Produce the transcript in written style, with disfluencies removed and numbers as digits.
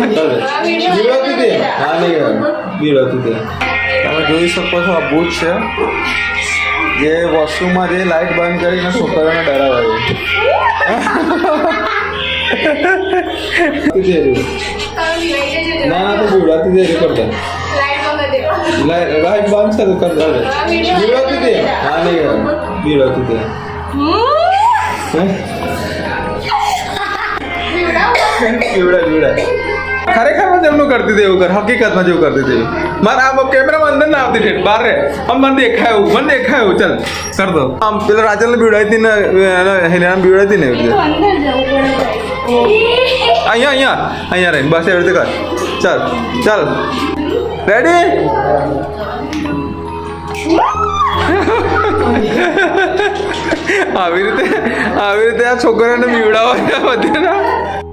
બીવડાવતી દે. હા નહીં બીવડાવતી દે. તમે જોઈ શકો છો આ ભૂત છે જે વોશરૂમમાં જે લાઇટ બંધ કરીને છોકરાઓને ડરાવે છે. ના ના તો બીવડાવતી દે કરતા લાઈટ બંધ છે તો કરતા બીવડાવતી દે. હા નહીં બીવડાવતી દે. બીવડા ખરેખર માં જેમનું કરતી હતી એવું કર હકીકતમાં જેવું કરતી હતી મારે આ કેમેરામાં અંદર ના આવતી ઠેઠ બહાર રે આમ મને દેખાયું ચાલ કર દો આમ પેલા રાજલને બીવડાવી હતી ને હેલેના બીવડાવી હતી ને એવી રીતે અહીંયા રહીને બસ એવી રીતે કર ચાલ રેડી આવી રીતે આ છોકરાને બીવડાવવા બધે